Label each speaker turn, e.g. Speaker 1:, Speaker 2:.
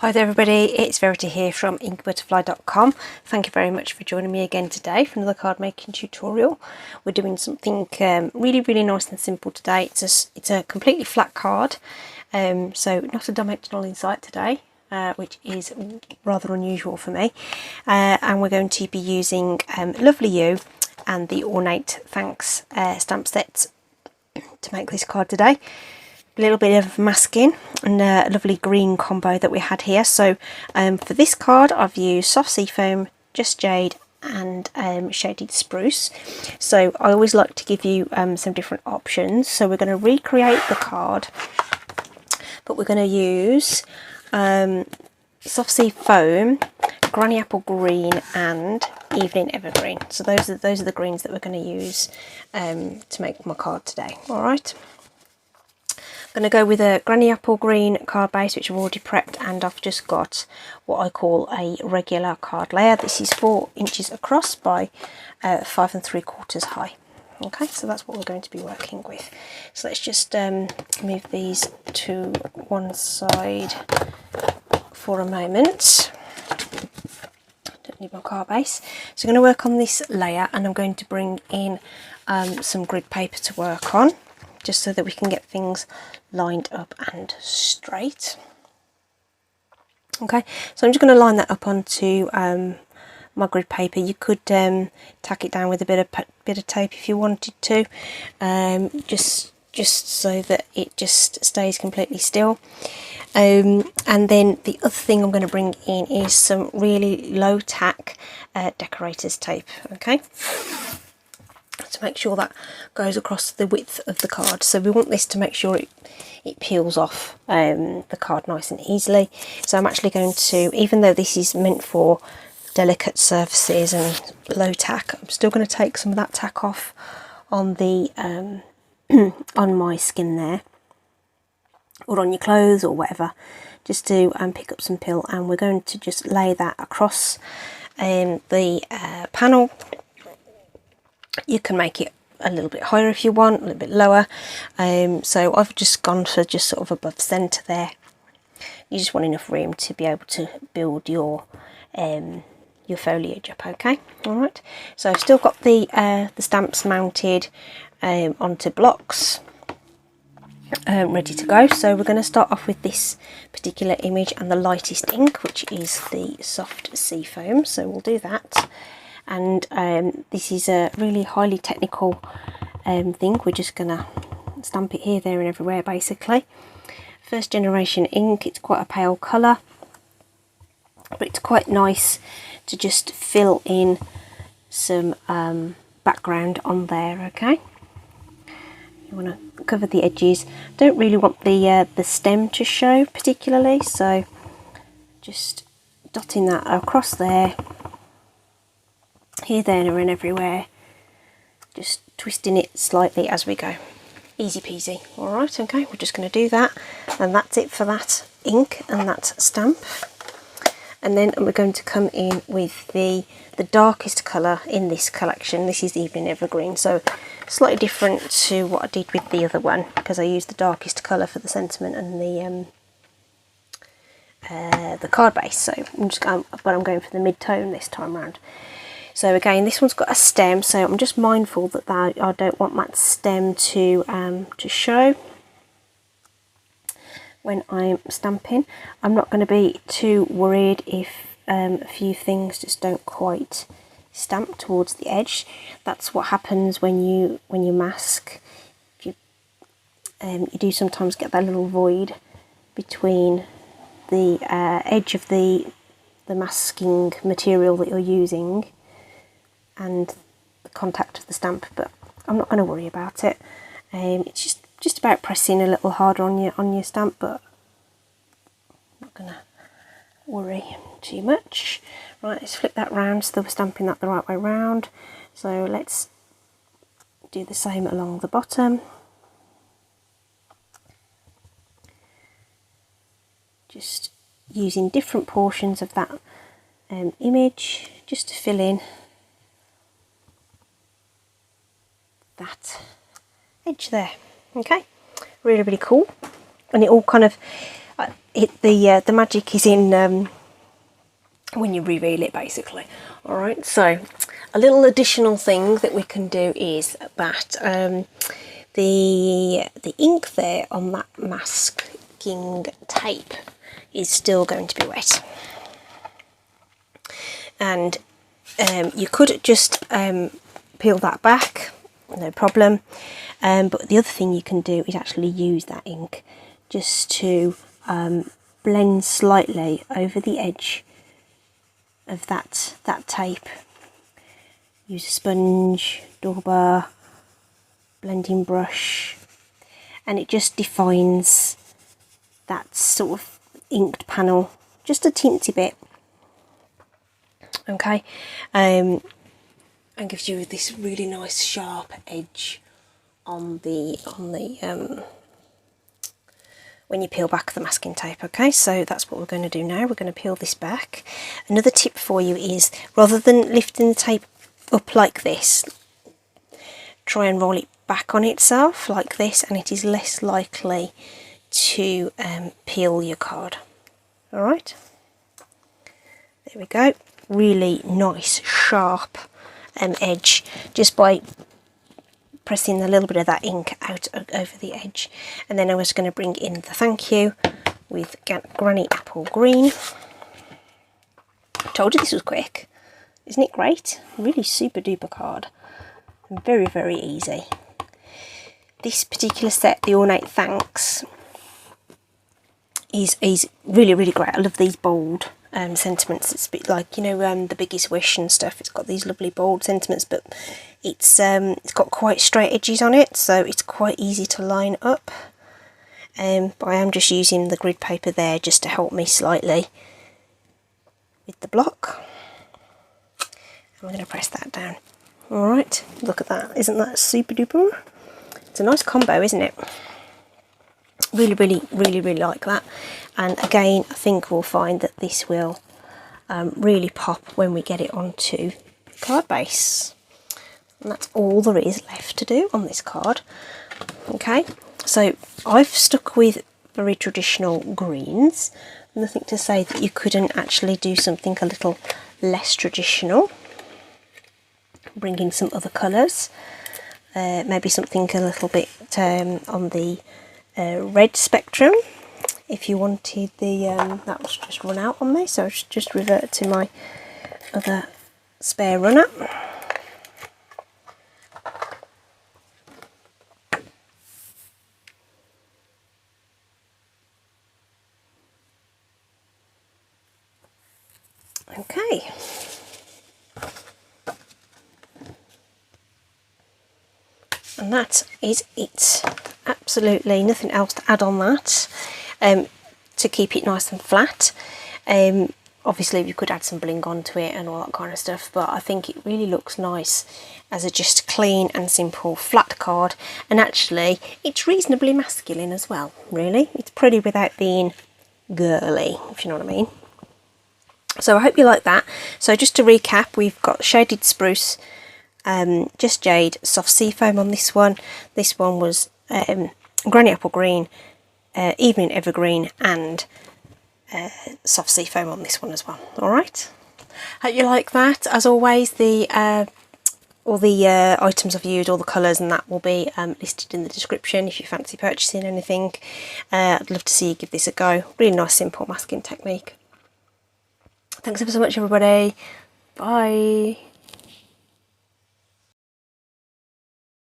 Speaker 1: Hi there everybody, it's Verity here from inkybutterfly.com. Thank you very much for joining me again today for another card making tutorial. We're doing something really nice and simple today. It's a completely flat card, so not a dimensional insight today, which is rather unusual for me. And we're going to be using Lovely You and the Ornate Thanks stamp sets to make this card today. A little bit of masking and a lovely green combo that we had here. So for this card I've used soft seafoam, just jade and shaded spruce. So I always like to give you some different options. So we're going to recreate the card, but we're going to use soft seafoam, granny apple green and evening evergreen. So those are the greens that we're going to use to make my card today. All right. I'm going to go with a granny apple green card base, which I've already prepped, and I've just got what I call a regular card layer. This is 4 inches across by 5 3/4 high. Okay, so that's what we're going to be working with. So let's just move these to one side for a moment. Don't need my card base. So I'm going to work on this layer, and I'm going to bring in some grid paper to work on, just so that we can get things lined up and straight. Okay, so I'm just going to line that up onto my grid paper. You could tack it down with a bit of tape if you wanted to, just so that it just stays completely still. And then the other thing I'm going to bring in is some really low tack decorator's tape. Okay, to make sure that goes across the width of the card. So we want this to make sure it peels off the card nice and easily. So I'm actually going to, even though this is meant for delicate surfaces and low tack, I'm still going to take some of that tack off on the on my skin there, or on your clothes or whatever, just to pick up some peel, and we're going to just lay that across the panel. You can make it a little bit higher if you want, a little bit lower. So I've just gone for just sort of above centre there. You just want enough room to be able to build your foliage up. Okay, all right. So I've still got the stamps mounted onto blocks, ready to go. So we're going to start off with this particular image and the lightest ink, which is the soft seafoam. So we'll do that. And this is a really highly technical thing. We're just going to stamp it here, there and everywhere basically. First generation ink, it's quite a pale colour, but it's quite nice to just fill in some background on there. Okay, you want to cover the edges. Don't really want the stem to show particularly, so just dotting that across there, here, there and everywhere, just twisting it slightly as we go. Easy peasy. All right, okay, we're just going to do that, and that's it for that ink and that stamp. And then we're going to come in with the darkest colour in this collection. This is Evening Evergreen, so slightly different to what I did with the other one, because I used the darkest colour for the sentiment and the card base. So I'm going for the mid-tone this time around. So again, this one's got a stem, so I'm just mindful that I don't want that stem to show when I'm stamping. I'm not going to be too worried if a few things just don't quite stamp towards the edge. That's what happens when you mask. You do sometimes get that little void between the edge of the masking material that you're using and the contact of the stamp, but I'm not going to worry about it. It's just about pressing a little harder on your stamp, but I'm not going to worry too much. Right, let's flip that round so that we're stamping that the right way round. So let's do the same along the bottom. Just using different portions of that image just to fill in that edge there. Okay, really cool, and it all kind of The magic is in when you reveal it, basically. All right, so a little additional thing that we can do is that the ink there on that masking tape is still going to be wet, and you could just peel that back, no problem. But the other thing you can do is actually use that ink just to blend slightly over the edge of that tape. Use a sponge, dauber, blending brush, and it just defines that sort of inked panel just a teensy bit. Okay, and gives you this really nice sharp edge on the when you peel back the masking tape. Okay, so that's what we're going to do now. We're going to peel this back. Another tip for you is, rather than lifting the tape up like this, try and roll it back on itself like this, and it is less likely to peel your card. All right, there we go. Really nice sharp edge just by pressing a little bit of that ink out over the edge. And then I was going to bring in the thank you with Granny Apple Green. Told you this was quick. Isn't it great? Really super duper card. And very, very easy. This particular set, the Ornate Thanks, is really, really great. I love these bold sentiments. It's a bit like, you know, the Biggest Wish and stuff. It's got these lovely bold sentiments, but it's got quite straight edges on it, so it's quite easy to line up. But I am just using the grid paper there just to help me slightly with the block. I'm going to press that down. Alright, look at that. Isn't that super duper? It's a nice combo, isn't it? Really, really, really, really like that. And again, I think we'll find that this will really pop when we get it onto the card base. And that's all there is left to do on this card. Okay, so I've stuck with very traditional greens. Nothing to say that you couldn't actually do something a little less traditional. Bring in some other colours. Maybe something a little bit on the red spectrum. If you wanted the, that was just run out on me, so I should just revert to my other spare runner. Okay. And that is it. Absolutely nothing else to add on that. To keep it nice and flat. Obviously you could add some bling onto it and all that kind of stuff, but I think it really looks nice as a just clean and simple flat card, and actually it's reasonably masculine as well, really. It's pretty without being girly, if you know what I mean. So I hope you like that. So just to recap, we've got Shaded Spruce, Just Jade, Soft Seafoam on this one. This one was Granny Apple Green, Evening Evergreen, and Soft Seafoam on this one as well. Alright, hope you like that. As always, all the items I've used, all the colours and that will be listed in the description if you fancy purchasing anything. I'd love to see you give this a go. Really nice simple masking technique. Thanks ever so much everybody. Bye.